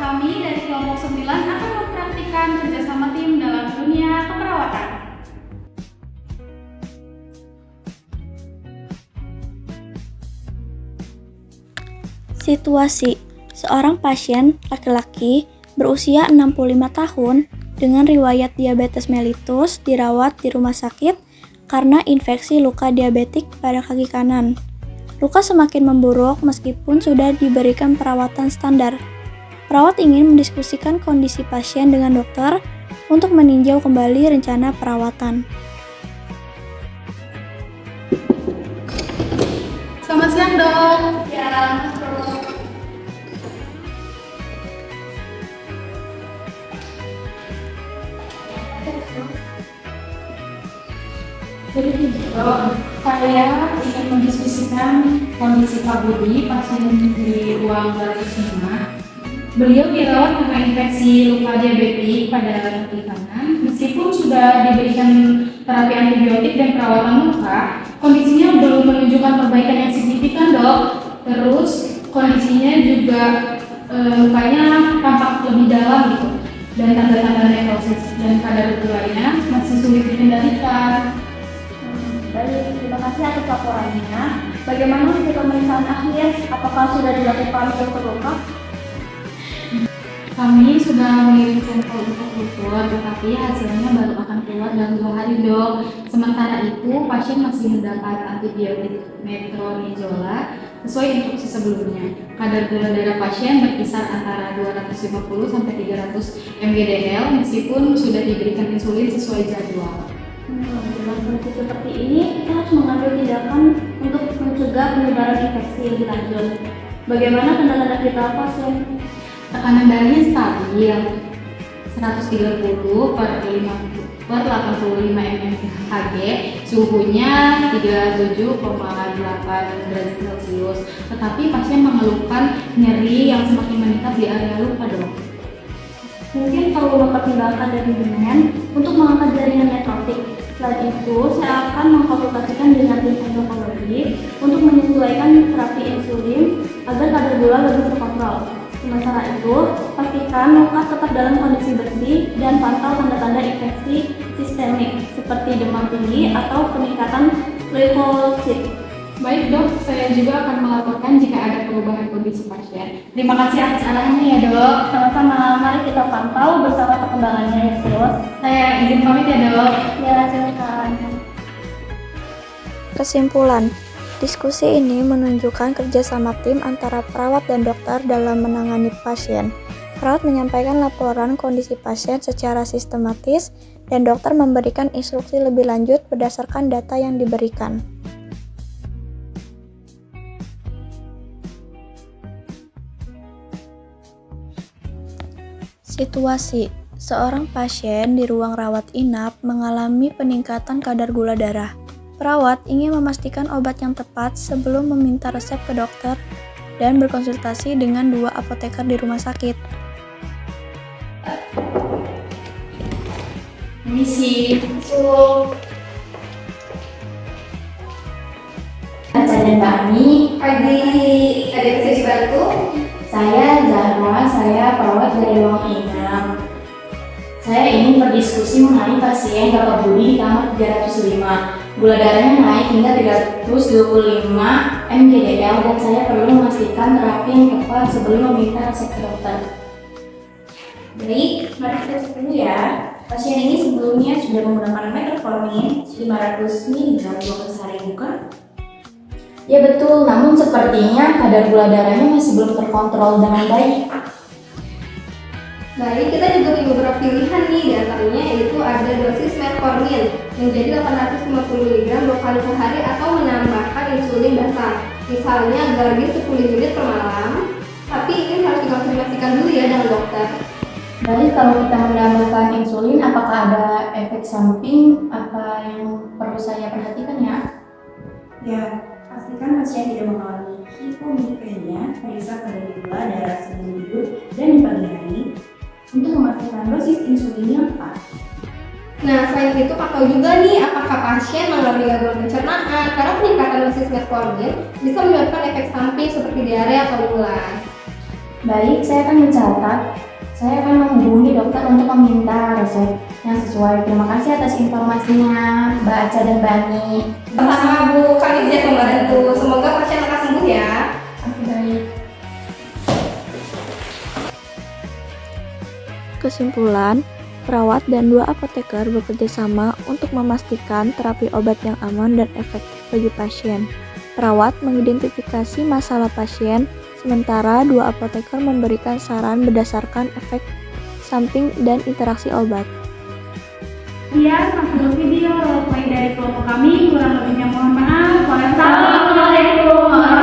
Kami dari kelompok 9 akan mempraktikkan kerjasama tim dalam dunia keperawatan. Situasi: seorang pasien laki-laki berusia 65 tahun dengan riwayat diabetes mellitus dirawat di rumah sakit karena infeksi luka diabetik pada kaki kanan. Luka semakin memburuk meskipun sudah diberikan perawatan standar. Perawat ingin mendiskusikan kondisi pasien dengan dokter untuk meninjau kembali rencana perawatan. Selamat siang, Dok. Jadi saya ingin mendiskusikan kondisi Pak Budi, pasien di ruang 205. Beliau dirawat karena infeksi luka diabetik pada kaki kanan. Meskipun sudah diberikan terapi antibiotik dan perawatan luka, kondisinya belum menunjukkan perbaikan yang signifikan, Dok. Terus kondisinya juga lukanya tampak lebih dalam gitu, dan tanda-tanda nekrosis dan kadar gulanya masih sulit dikendalikan. Baik, terima kasih atas laporannya. Bagaimana hasil pemeriksaan akhir? Apakah sudah dilakukan dokter luka? Kami sudah mengirim sampel untuk lutut, tetapi hasilnya baru akan keluar dalam 2 hari, Dok. Sementara itu, pasien masih mendapat antibiotik metronidazole sesuai instruksi sebelumnya. Kadar gula darah pasien berkisar antara 250 sampai 300 mg/dl meskipun sudah diberikan insulin sesuai jadwal. Dalam kondisi seperti ini, kita harus mengambil tindakan untuk mencegah penyebaran infeksi lebih lanjut. Bagaimana tanda-tanda vital pasien? Tekanan darahnya stabil 130 per 85 mmHg, suhunya 37,8 derajat Celcius. Tetapi pasien mengeluhkan nyeri yang semakin meningkat di area luka, Dok. Mungkin perlu mempertimbangkan desimen untuk mengangkat jaringan nekrotik. Selain itu, saya akan mengkonsultasikan dengan tim endokrinologi untuk menyesuaikan terapi insulin agar kadar gula lebih terkontrol. Sementara itu, pastikan luka tetap dalam kondisi bersih dan pantau tanda-tanda infeksi sistemik seperti demam tinggi atau peningkatan leukosit. Baik, Dok, saya juga akan melaporkan jika ada perubahan kondisi pasien. Terima kasih atas arahannya ya, Dok. Sama-sama, mari kita pantau bersama perkembangannya ya, Sos. Saya izin pamit ya, Dok. Ya, silakan. Kesimpulan, diskusi ini menunjukkan kerjasama tim antara perawat dan dokter dalam menangani pasien. Perawat menyampaikan laporan kondisi pasien secara sistematis dan dokter memberikan instruksi lebih lanjut berdasarkan data yang diberikan. Situasi: seorang pasien di ruang rawat inap mengalami peningkatan kadar gula darah. Perawat ingin memastikan obat yang tepat sebelum meminta resep ke dokter dan berkonsultasi dengan 2 apoteker di rumah sakit. Misi. Saya Mbak Ani. Pagi, ada yang bisa dibantu? Saya Zahra, saya perawat dari ruang inap. Saya ingin berdiskusi mengenai pasien Bapak Budi di kamar 305. Gula darahnya naik hingga 325 mg/dl dan saya perlu memastikan terapi yang tepat sebelum meminta resep ke dokter. Baik, mari kita cek dulu ya. Pasien ini sebelumnya sudah menggunakan metformin 500 mg 2 kali sehari, bukan? Ya betul, namun sepertinya kadar gula darahnya masih belum terkontrol dengan baik. Baik, kita juga punya beberapa pilihan nih, diantaranya yaitu ada dosis metformin menjadi 850 mg 2 kali sehari atau menambahkan insulin basal. Misalnya Gargin 10 unit per malam, tapi ini harus dikonfirmasikan dulu ya dengan dokter. Baik, kalau kita menambahkan insulin, apakah ada efek samping apa yang perlu saya perhatikan ya? Ya, pastikan pasien tidak mengalami hipoglikemia, periksa kadar gula darah sebelum tidur dan di pagi hari untuk memastikan dosis insulin yang tepat. Nah, selain itu pantau juga nih apakah pasien mengalami gangguan pencernaan, karena peningkatan dosis metformin bisa menyebabkan efek samping seperti diare atau mulas. Baik, saya akan mencatat. Saya akan menghubungi dokter untuk meminta resep yang sesuai. Terima kasih atas informasinya, Mbak Aca dan Mbak Ani. Sama-sama Bu, kami siap membantu. Semoga pasien akan sembuh ya. Baik. Kesimpulan, perawat dan 2 apoteker bekerja sama untuk memastikan terapi obat yang aman dan efektif bagi pasien. Perawat mengidentifikasi masalah pasien, sementara 2 apoteker memberikan saran berdasarkan efek samping dan interaksi obat. Sekian masuk video role play dari kelompok kami. Kurang lebihnya mohon maaf. Wassalamualaikum.